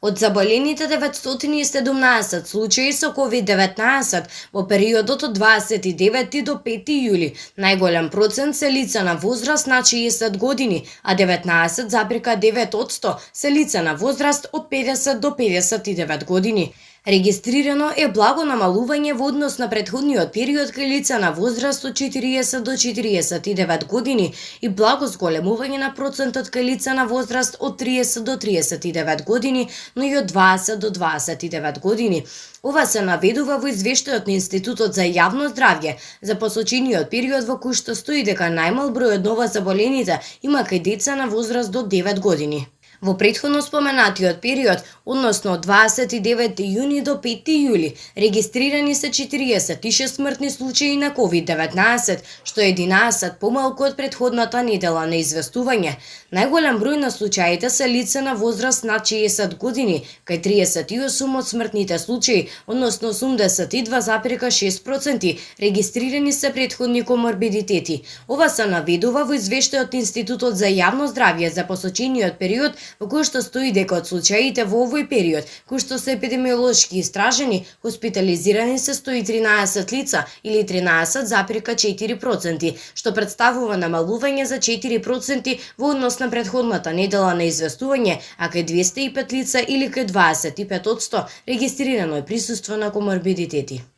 Од заболените 917 случаи со COVID-19 во периодот од 29 до 5 јули, најголем процент се лица на возраст над 60 години, а 19,9% се лица на возраст од 50 до 59 години. Регистрирано е благо намалување во однос на претходниот период кај лица на возраст од 40 до 49 години и благо зголемување на процентот кај лица на возраст од 30 до 39 години, но и од 20 до 29 години. Ова се наведува во извештајот на Институтот за јавно здравје за посочениот период во кој што стои дека најмал број од новозаболените има кај деца на возраст до 9 години. Во претходно споменатиот период, односно од 29 јуни до 5 јули, регистрирани се 46 смртни случаи на COVID-19, што е 11 помалку од претходната недела на известување. Најголем број на случаите се лица на возраст над 60 години, кај 38 од смртните случаи, односно 82,6%, регистрирани се претходни коморбидитети. Ова се наведува во извештајот Институтот за јавно здравје за посочениот период, во кој што стои дека од случаите во овој период, кои што се епидемиолошки истражени, хоспитализирани се 113 лица или 13,4%, што представува намалување за 4% во однос на претходната недела на известување, а кај 205 лица или кај 25% регистрирано е присуство на коморбидитети.